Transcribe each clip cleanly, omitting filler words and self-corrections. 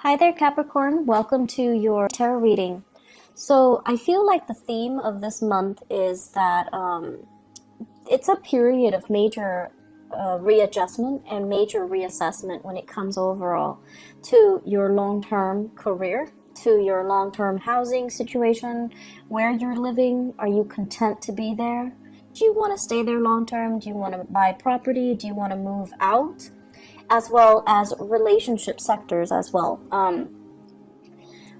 Hi there, Capricorn. Welcome to your tarot reading. So, I feel like the theme of this month is that it's a period of major readjustment and major reassessment when it comes overall to your long-term career, to your long-term housing situation, where you're living. Are you content to be there? Do you want to stay there long-term? Do you want to buy property? Do you want to move out? As well as relationship sectors as well.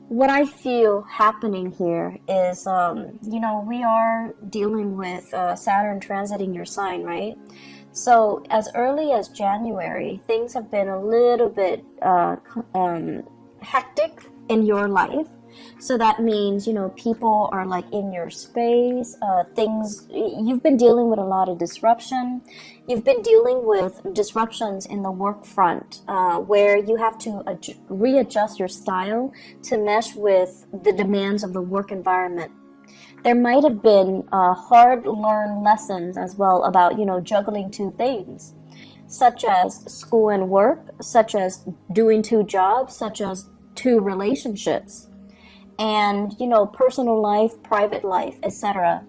What I feel happening here is, we are dealing with Saturn transiting your sign, right? So as early as January, things have been a little bit hectic in your life. So that means, people are like in your space, you've been dealing with a lot of disruption. You've been dealing with disruptions in the work front, where you have to readjust your style to mesh with the demands of the work environment. There might have been hard learned lessons as well about, juggling two things, such as school and work, such as doing two jobs, such as two relationships, and personal life, private life, etc.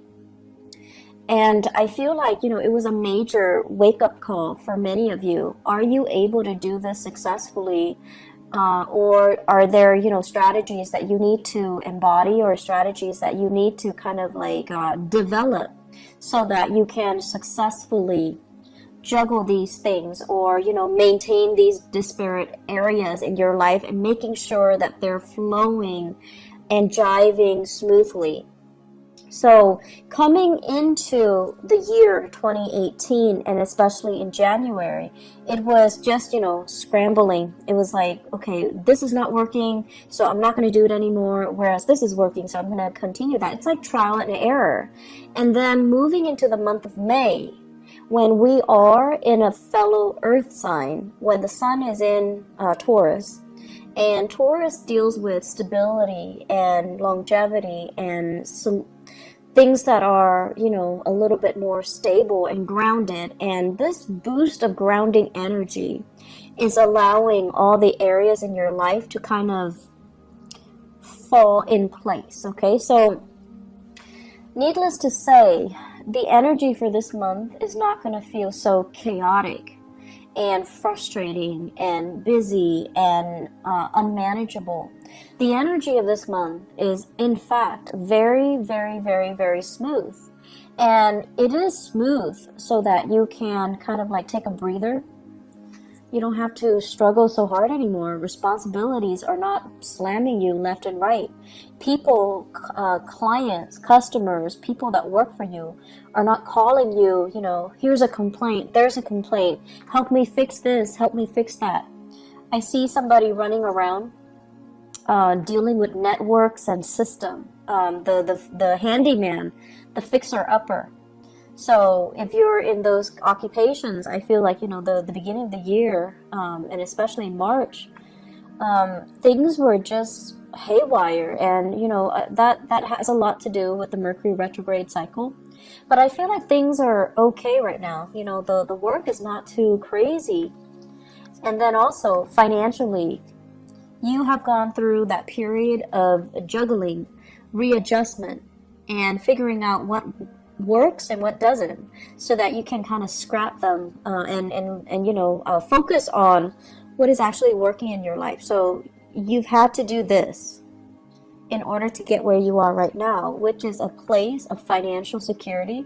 And I feel like it was a major wake-up call for many of you. Are you able to do this successfully, or are there strategies that you need to embody, or strategies that you need to kind of like develop so that you can successfully juggle these things, or maintain these disparate areas in your life and making sure that they're flowing and jiving smoothly. So coming into the year 2018, and especially in January, it was just, scrambling. It was like, okay, this is not working, so I'm not going to do it anymore, whereas this is working, so I'm going to continue that. It's like trial and error. And then moving into the month of May, when we are in a fellow earth sign, when the sun is in Taurus, and Taurus deals with stability and longevity and some things that are, a little bit more stable and grounded. And this boost of grounding energy is allowing all the areas in your life to kind of fall in place. Okay, so needless to say, the energy for this month is not going to feel so chaotic and frustrating and busy and unmanageable. The energy of this month is, in fact, very, very, very, very smooth. And it is smooth so that you can kind of like take a breather. You don't have to struggle so hard anymore. Responsibilities are not slamming you left and right. People, clients, customers, people that work for you are not calling you, here's a complaint, there's a complaint, help me fix this, help me fix that. I see somebody running around dealing with networks and system, the handyman, the fixer-upper. So if you're in those occupations, I feel like, the beginning of the year, and especially March, things were just haywire. And, that has a lot to do with the Mercury retrograde cycle. But I feel like things are okay right now. The work is not too crazy. And then also financially, you have gone through that period of juggling, readjustment, and figuring out what works and what doesn't, so that you can kind of scrap them and focus on what is actually working in your life. So you've had to do this in order to get where you are right now, which is a place of financial security,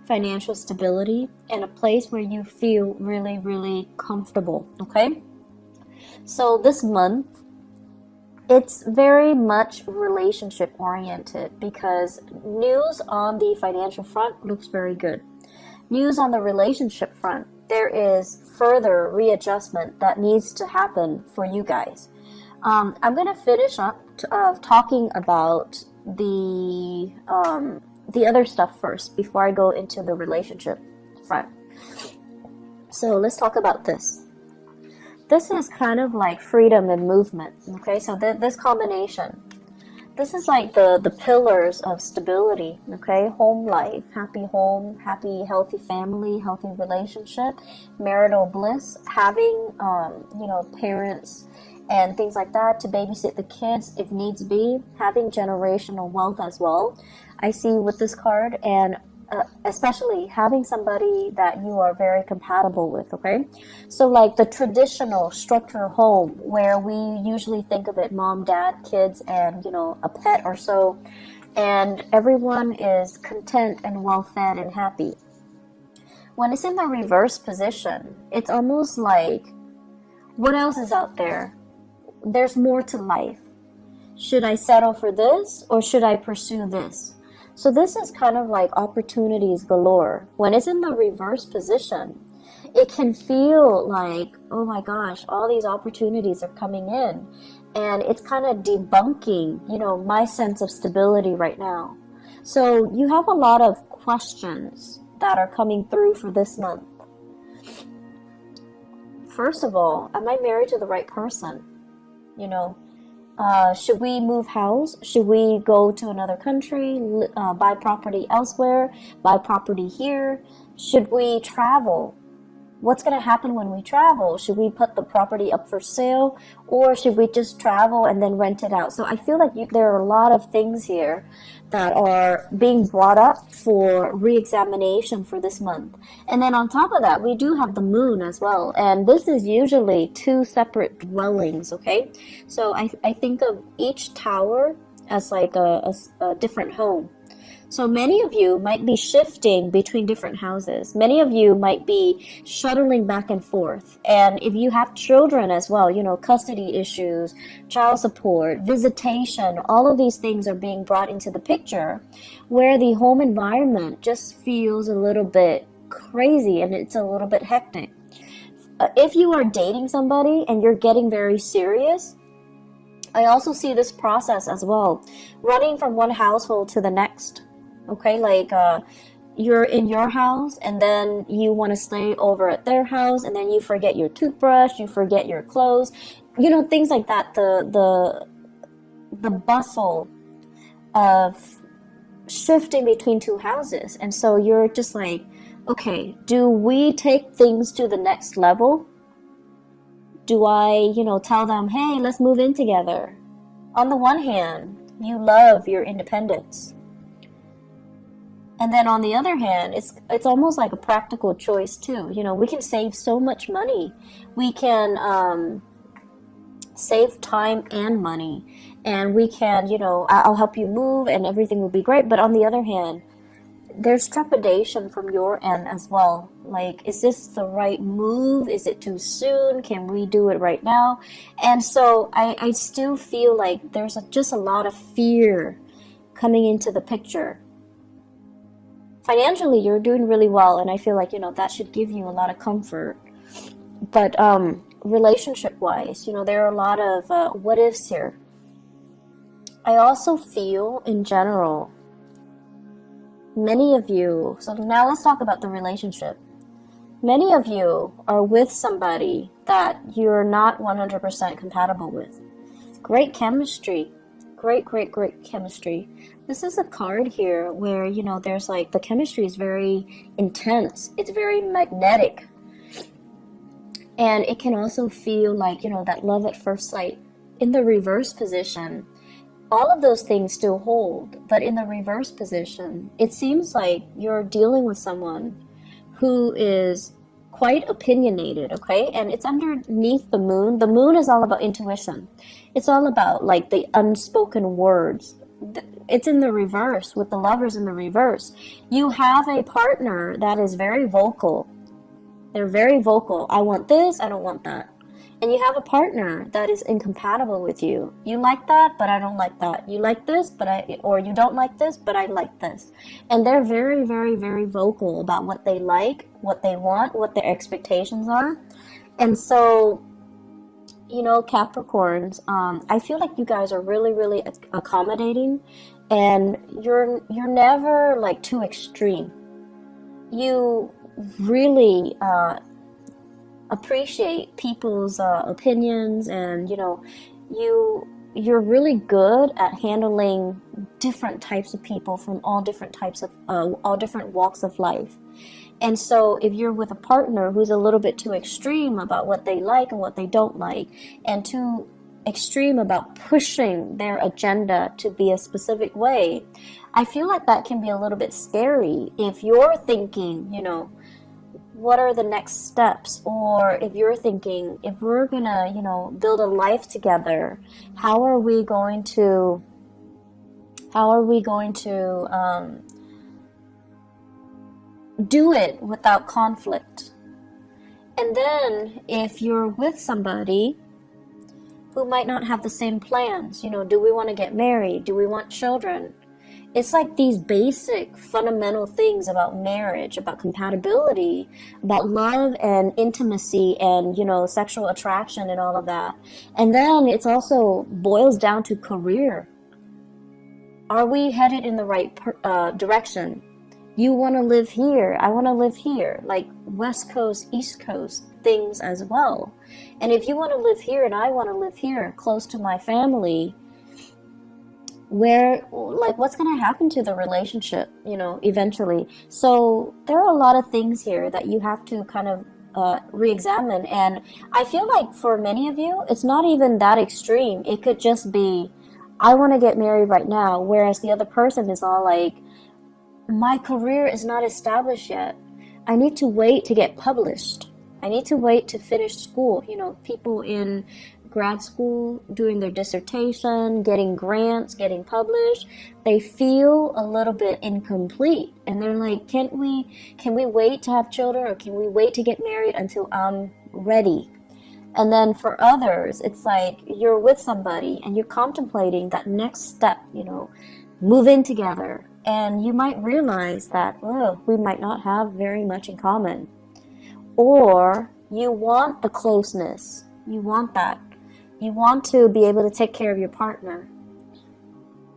financial stability, and a place where you feel really, really comfortable. Okay, so this month, it's very much relationship oriented, because news on the financial front looks very good. News on the relationship front, there is further readjustment that needs to happen for you guys. I'm going to finish up talking about the other stuff first before I go into the relationship front. So let's talk about this. This is kind of like freedom and movement. Okay, so this combination, this is like the pillars of stability. Okay, home life, happy home, happy, healthy family, healthy relationship, marital bliss, having, parents and things like that, to babysit the kids if needs be, having generational wealth as well. I see with this card, and especially having somebody that you are very compatible with, okay? So like the traditional structure home where we usually think of it, mom, dad, kids, and a pet or so, and everyone is content and well fed and happy. When it's in the reverse position, it's almost like, what else is out there? There's more to life. Should I settle for this, or should I pursue this? So this is kind of like opportunities galore. When it's in the reverse position, it can feel like, oh my gosh, all these opportunities are coming in. And it's kind of debunking, my sense of stability right now. So you have a lot of questions that are coming through for this month. First of all, am I married to the right person? Should we move house? Should we go to another country, buy property elsewhere, buy property here? Should we travel? What's going to happen when we travel? Should we put the property up for sale, or should we just travel and then rent it out? So I feel like there are a lot of things here that are being brought up for re-examination for this month. And then on top of that, we do have the moon as well. And this is usually 2 separate dwellings, okay? So I think of each tower as like a different home. So many of you might be shifting between different houses. Many of you might be shuttling back and forth. And if you have children as well, custody issues, child support, visitation, all of these things are being brought into the picture, where the home environment just feels a little bit crazy and it's a little bit hectic. If you are dating somebody and you're getting very serious, I also see this process as well, running from one household to the next. Okay, like you're in your house and then you want to stay over at their house, and then you forget your toothbrush, you forget your clothes, things like that. The bustle of shifting between 2 houses. And so you're just like, okay, do we take things to the next level? Do I, tell them, hey, let's move in together? On the one hand, you love your independence. And then on the other hand, it's almost like a practical choice too. We can save so much money. We can save time and money. And we can, I'll help you move and everything will be great. But on the other hand, there's trepidation from your end as well. Like, is this the right move? Is it too soon? Can we do it right now? And so I still feel like there's just a lot of fear coming into the picture. Financially, you're doing really well, and I feel like, that should give you a lot of comfort. But relationship-wise, there are a lot of what-ifs here. I also feel, in general, many of you, so now let's talk about the relationship. Many of you are with somebody that you're not 100% compatible with. Great chemistry. Great chemistry. This is a card here where, there's like, the chemistry is very intense. It's very magnetic. And it can also feel like, that love at first sight. In the reverse position, all of those things still hold. But in the reverse position, it seems like you're dealing with someone who is quite opinionated, okay? And it's underneath the moon. The moon is all about intuition. It's all about like the unspoken words. It's in the reverse, with the lovers in the reverse. You have a partner that is very vocal. They're very vocal. I want this, I don't want that. And you have a partner that is incompatible with you. You like that, but I don't like that. You like this, or you don't like this, but I like this. And they're very, very, very vocal about what they like, what they want, what their expectations are. And so, Capricorns, I feel like you guys are really, really accommodating, and you're never like too extreme. You really appreciate people's opinions, and you're really good at handling different types of people from all different walks of life. And so if you're with a partner who's a little bit too extreme about what they like and what they don't like, and too extreme about pushing their agenda to be a specific way, I feel like that can be a little bit scary if you're thinking, you know, what are the next steps? Or if you're thinking, if we're gonna, you know, build a life together, how are we going to do it without conflict? And then if you're with somebody who might not have the same plans, you know, do we want to get married? Do we want children? It's like these basic fundamental things about marriage, about compatibility, about love and intimacy and, you know, sexual attraction and all of that. And then it's also boils down to career. Are we headed in the right direction? You want to live here, I want to live here, like West Coast, East Coast things as well. And if you want to live here and I want to live here, close to my family, where, like, what's going to happen to the relationship, you know, eventually? So there are a lot of things here that you have to kind of re-examine. And I feel like for many of you, it's not even that extreme. It could just be, I want to get married right now, whereas the other person is all like, my career is not established yet. I need to wait to get published. I need to wait to finish school. You know, people in grad school doing their dissertation, getting grants, getting published, they feel a little bit incomplete. And they're like, can we wait to have children, or can we wait to get married until I'm ready? And then for others, it's like you're with somebody and you're contemplating that next step, you know, move in together. And you might realize that, oh, we might not have very much in common. Or you want the closeness. You want that. You want to be able to take care of your partner.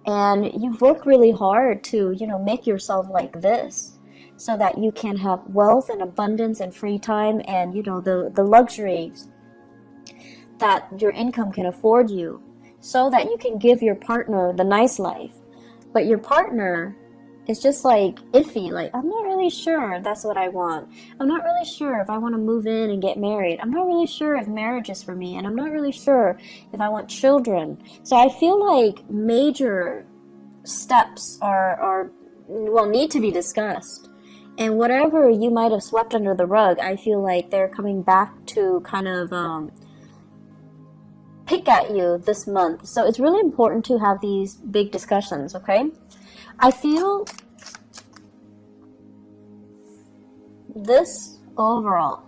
And you've worked really hard to, you know, make yourself like this so that you can have wealth and abundance and free time and, you know, the luxuries that your income can afford you, so that you can give your partner the nice life. But your partner is just like iffy, like, I'm not really sure that's what I want. I'm not really sure if I want to move in and get married. I'm not really sure if marriage is for me, and I'm not really sure if I want children. So I feel like major steps need to be discussed. And whatever you might have swept under the rug, I feel like they're coming back to kind of pick at you this month. So it's really important to have these big discussions, okay? I feel this overall,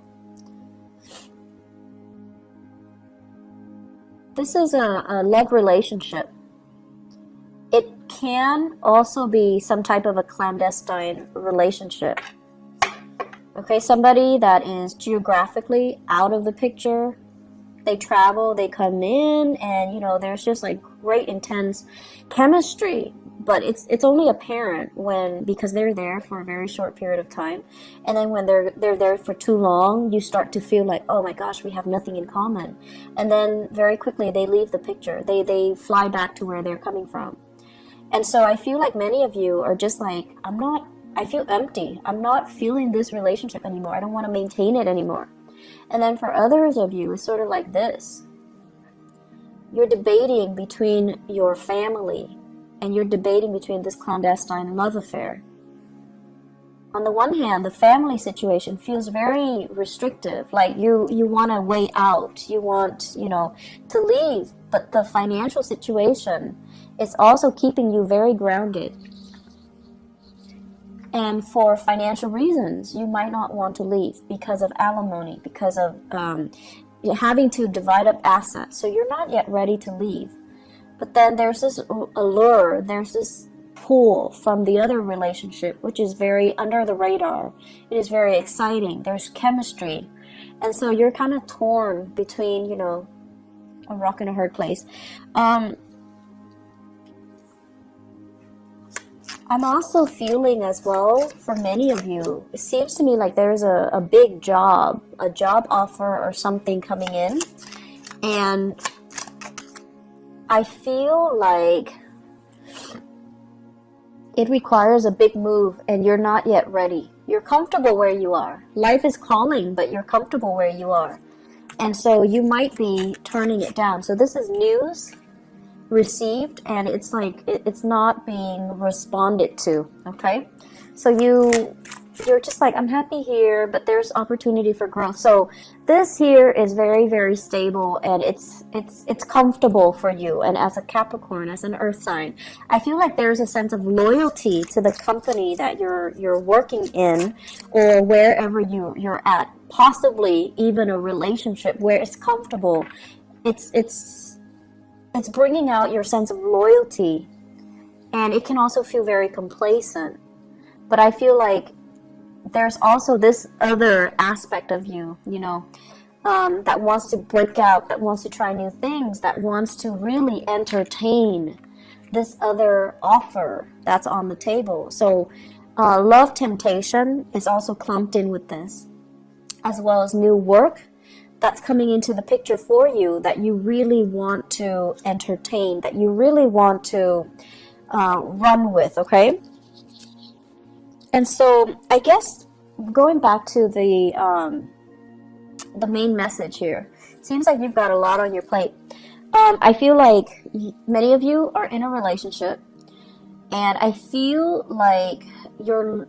this is a love relationship. It can also be some type of a clandestine relationship. Okay, somebody that is geographically out of the picture. They travel, they come in, and, you know, there's just like great intense chemistry. But it's only apparent because they're there for a very short period of time. And then when they're there for too long, you start to feel like, oh my gosh, we have nothing in common. And then very quickly they leave the picture. They fly back to where they're coming from. And so I feel like many of you are just like, I feel empty. I'm not feeling this relationship anymore. I don't want to maintain it anymore. And then for others of you, it's sort of like this. You're debating between your family, and you're debating between this clandestine love affair. On the one hand, the family situation feels very restrictive, like you want to weigh out, you want, you know, to leave, but the financial situation is also keeping you very grounded. And for financial reasons, you might not want to leave because of alimony, because of having to divide up assets. So you're not yet ready to leave. But then there's this allure, there's this pull from the other relationship, which is very under the radar. It is very exciting. There's chemistry. And so you're kind of torn between, you know, a rock and a hard place. I'm also feeling as well, for many of you, it seems to me like there's a big job, a job offer or something coming in. And I feel like it requires a big move and you're not yet ready. You're comfortable where you are. Life is calling, but you're comfortable where you are. And so you might be turning it down. So this is news received, and it's like it's not being responded to. Okay, so you're just like, I'm happy here, but there's opportunity for growth. So this here is very, very stable, and it's comfortable for you. And as a Capricorn, as an earth sign, I feel like there's a sense of loyalty to the company that you're working in, or wherever you're at, possibly even a relationship where it's comfortable. It's bringing out your sense of loyalty, and it can also feel very complacent. But I feel like there's also this other aspect of you, that wants to break out, that wants to try new things, that wants to really entertain this other offer that's on the table. So love temptation is also clumped in with this, as well as new work that's coming into the picture for you that you really want to entertain, that you really want to run with, okay? And so I guess going back to the main message here, seems like you've got a lot on your plate. I feel like many of you are in a relationship, and I feel like your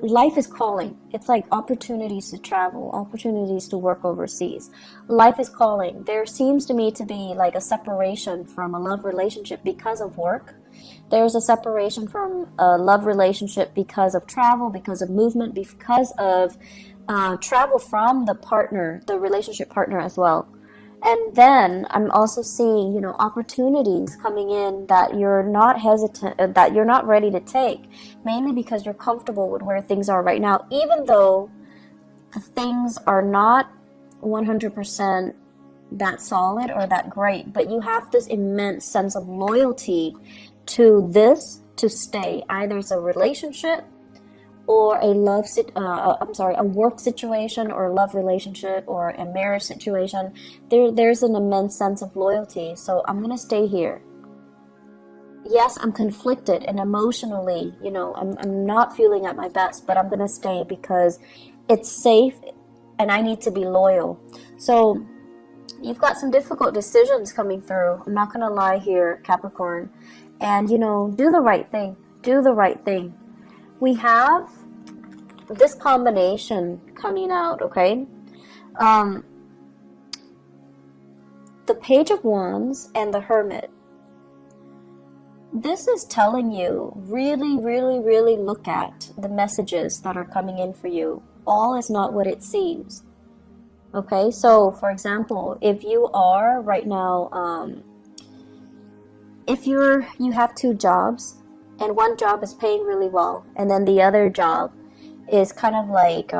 life is calling. It's like opportunities to travel, opportunities to work overseas. Life is calling. There seems to me to be like a separation from a love relationship because of work. There's a separation from a love relationship because of travel, because of movement, because of travel from the partner, the relationship partner as well. And then I'm also seeing, opportunities coming in that you're not hesitant, that you're not ready to take, mainly because you're comfortable with where things are right now, even though the things are not 100% that solid or that great, but you have this immense sense of loyalty to this to stay. Either it's a relationship or a a work situation, or a love relationship, or a marriage situation. There's an immense sense of loyalty. So I'm gonna stay here. Yes, I'm conflicted and emotionally, I'm not feeling at my best, but I'm gonna stay because it's safe and I need to be loyal. So you've got some difficult decisions coming through. I'm not gonna lie here, Capricorn. And, do the right thing. Do the right thing. We have this combination coming out, okay? The Page of Wands and the Hermit. This is telling you, really, really, really look at the messages that are coming in for you. All is not what it seems. Okay, so for example, if you are right now, if you have two jobs, and one job is paying really well, and then the other job is kind of like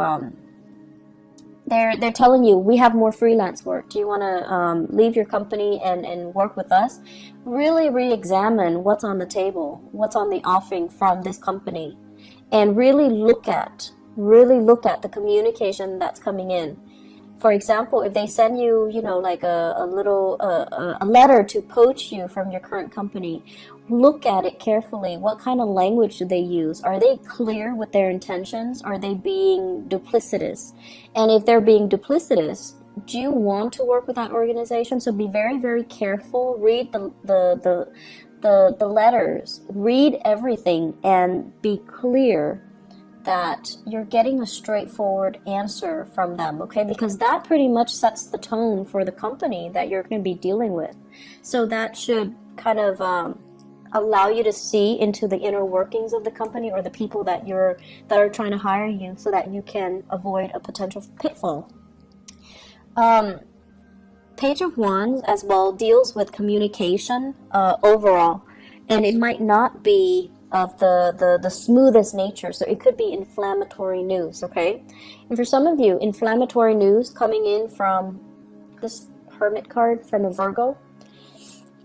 they're telling you, we have more freelance work. Do you want to leave your company and work with us? Really re-examine what's on the table, what's on the offering from this company, and really look at the communication that's coming in. For example, if they send you, like a little a letter to poach you from your current company, look at it carefully. What kind of language do they use? Are they clear with their intentions? Are they being duplicitous? And if they're being duplicitous, do you want to work with that organization? So be very, very careful. Read the letters. Read everything and be clear that you're getting a straightforward answer from them, okay? Because that pretty much sets the tone for the company that you're going to be dealing with. So that should kind of allow you to see into the inner workings of the company, or the people that are trying to hire you, so that you can avoid a potential pitfall. Page of Wands as well deals with communication overall, and it might not be of the smoothest nature. So it could be inflammatory news, okay? And for some of you, inflammatory news coming in from this Hermit card from a Virgo.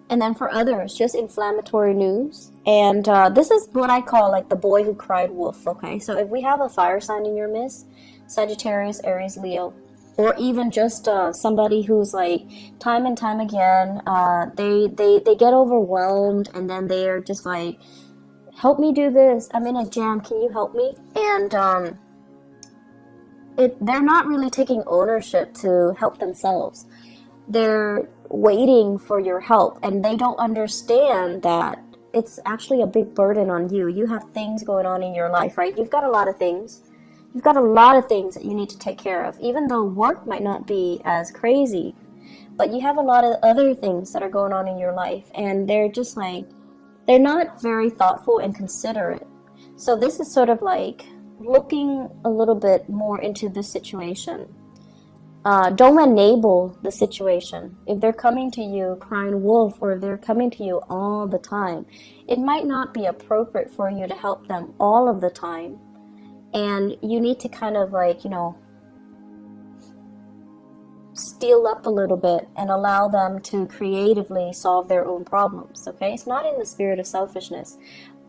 And then for others, just inflammatory news. And this is what I call like the boy who cried wolf, okay? So if we have a fire sign in your midst, Sagittarius, Aries, Leo, or even just somebody who's like time and time again, they get overwhelmed, and then they're just like, help me do this. I'm in a jam. Can you help me? And they're not really taking ownership to help themselves. They're waiting for your help, and they don't understand that it's actually a big burden on you. You have things going on in your life, right? You've got a lot of things. You've got a lot of things that you need to take care of, even though work might not be as crazy, but you have a lot of other things that are going on in your life, and they're just like, they're not very thoughtful and considerate. So this is sort of like looking a little bit more into this situation. Don't enable the situation. If they're coming to you crying wolf, or if they're coming to you all the time, it might not be appropriate for you to help them all of the time. And you need to kind of like, you know, steal up a little bit and allow them to creatively solve their own problems, okay? It's not in the spirit of selfishness,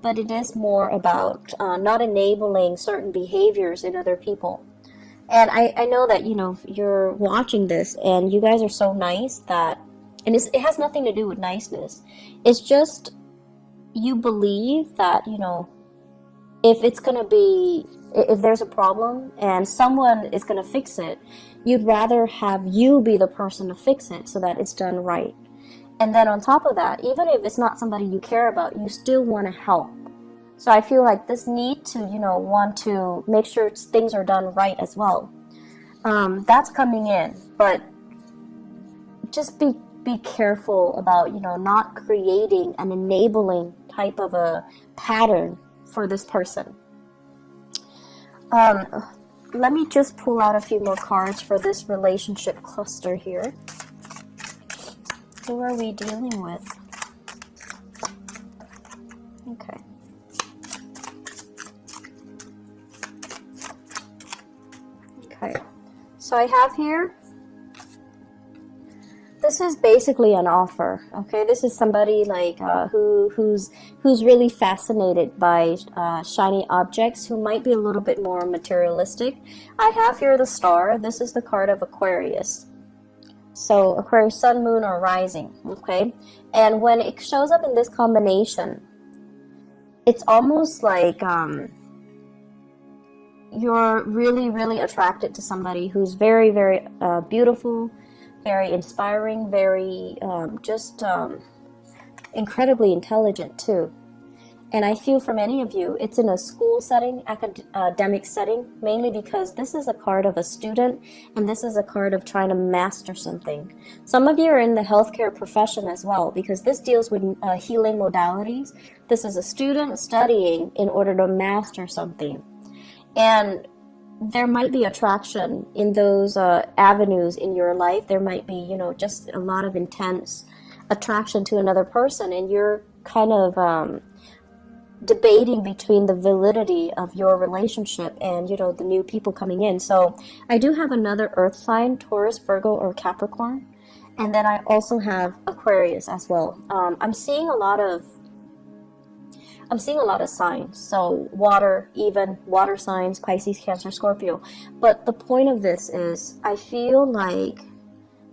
but it is more about not enabling certain behaviors in other people. And I know that, you know, you're watching this and you guys are so nice that, and it has nothing to do with niceness. It's just you believe that, you know, if there's a problem and someone is going to fix it, you'd rather have you be the person to fix it so that it's done right. And then on top of that, even if it's not somebody you care about, you still want to help. So I feel like this need to, you know, want to make sure things are done right as well. That's coming in, but just be careful about, you know, not creating an enabling type of a pattern for this person. Let me just pull out a few more cards for this relationship cluster here. Who are we dealing with? Okay. Okay, so I have here, this is basically an offer, okay? This is somebody like who's really fascinated by shiny objects, who might be a little bit more materialistic. I have here the star. This is the card of Aquarius. So Aquarius, sun, moon, or rising, okay? And when it shows up in this combination, it's almost like you're really, really attracted to somebody who's very, very beautiful, very inspiring, very incredibly intelligent too. And I feel for many of you, it's in a school setting, academic setting, mainly because this is a card of a student, and this is a card of trying to master something. Some of you are in the healthcare profession as well, because this deals with healing modalities. This is a student studying in order to master something. And there might be attraction in those avenues in your life. There might be, you know, just a lot of intense attraction to another person, and you're kind of debating between the validity of your relationship and, you know, the new people coming in. So I do have another earth sign, Taurus, Virgo, or Capricorn, and then I also have Aquarius as well. I'm seeing a lot of signs, so water signs, Pisces, Cancer, Scorpio. But the point of this is, I feel like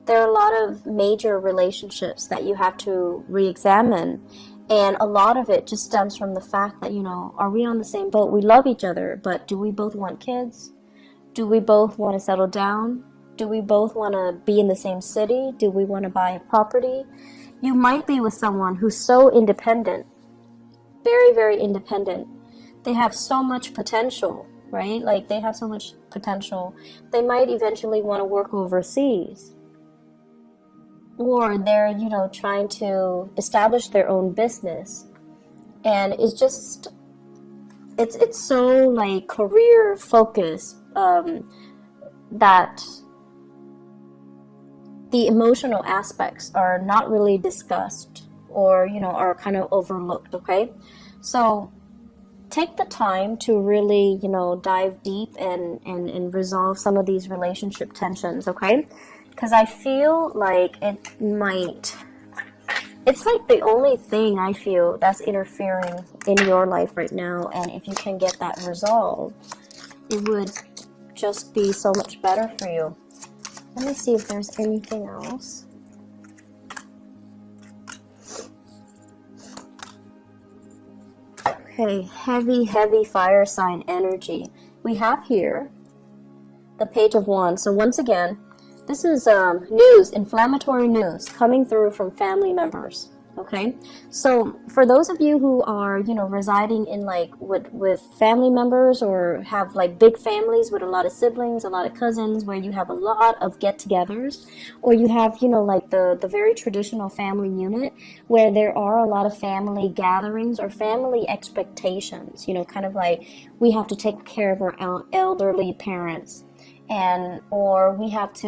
there are a lot of major relationships that you have to re-examine, and a lot of it just stems from the fact that, you know, are we on the same boat? We love each other, but do we both want kids? Do we both want to settle down? Do we both want to be in the same city? Do we want to buy a property? You might be with someone who's so independent, very, very independent. They have so much potential, right? Like, they have so much potential. They might eventually want to work overseas. Or they're, you know, trying to establish their own business. And it's just, it's so like career focused that the emotional aspects are not really discussed, or, you know, are kind of overlooked, okay? So take the time to really, you know, dive deep and resolve some of these relationship tensions, okay? Because I feel like it's like the only thing I feel that's interfering in your life right now, and if you can get that resolved, it would just be so much better for you. Let me see if there's anything else. Okay, heavy fire sign energy. We have here the Page of Wands. So once again, this is news, inflammatory news coming through from family members. Okay, so for those of you who are, you know, residing in like with family members, or have like big families with a lot of siblings, a lot of cousins, where you have a lot of get-togethers, or you have, you know, like the very traditional family unit where there are a lot of family gatherings or family expectations, you know, kind of like we have to take care of our elderly parents, and or we have to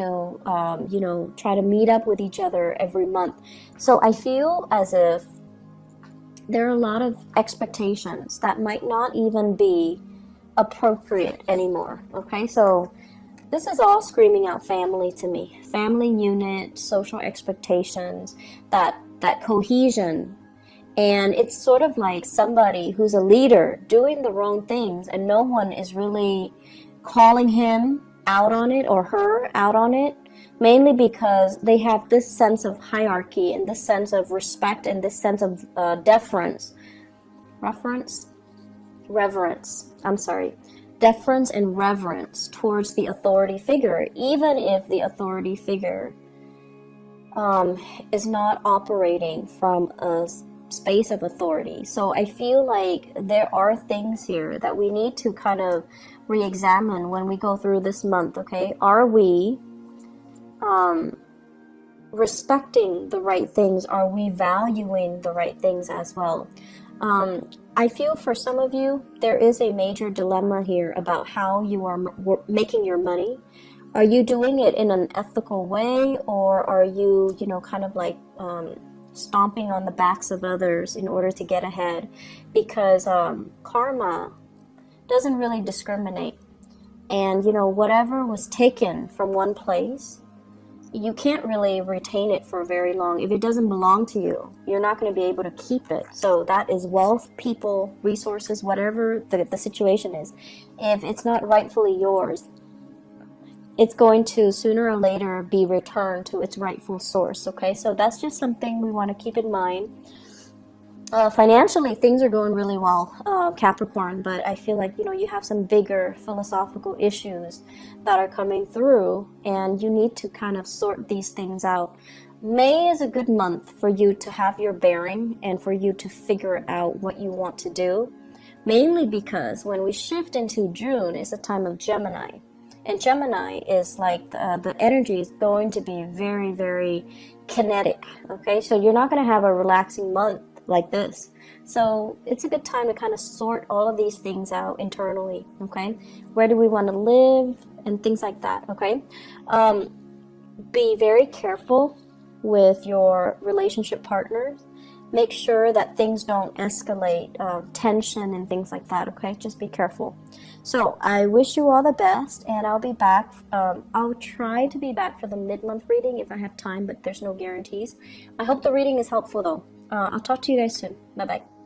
you know, try to meet up with each other every month. So I feel as if there are a lot of expectations that might not even be appropriate anymore. Okay, so this is all screaming out family to me. Family unit, social expectations, that cohesion. And it's sort of like somebody who's a leader doing the wrong things, and no one is really calling him out on it or her out on it, mainly because they have this sense of hierarchy and this sense of respect and this sense of deference and reverence towards the authority figure, even if the authority figure is not operating from a space of authority. So I feel like there are things here that we need to kind of re-examine when we go through this month. Okay, are we respecting the right things? Are we valuing the right things as well? I feel for some of you there is a major dilemma here about how you are making your money. Are you doing it in an ethical way, or are you, you know, kind of like stomping on the backs of others in order to get ahead? Because karma doesn't really discriminate, and you know, whatever was taken from one place, you can't really retain it for very long. If it doesn't belong to you, you're not going to be able to keep it. So that is wealth, people, resources, whatever the situation is. If it's not rightfully yours, it's going to sooner or later be returned to its rightful source. Okay, so that's just something we want to keep in mind. Financially, things are going really well, Capricorn, but I feel like, you know, you have some bigger philosophical issues that are coming through, and you need to kind of sort these things out. May is a good month for you to have your bearing and for you to figure out what you want to do, mainly because when we shift into June, it's a time of Gemini. And Gemini is like the energy is going to be very, very kinetic. Okay, so you're not going to have a relaxing month like this. So it's a good time to kind of sort all of these things out internally. Okay, where do we want to live and things like that. Okay, be very careful with your relationship partners. Make sure that things don't escalate tension and things like that. Okay, just be careful. So I wish you all the best, and I'll be back. I'll try to be back for the mid-month reading if I have time, but there's no guarantees. I hope the reading is helpful though. I'll talk to you guys soon. Bye bye.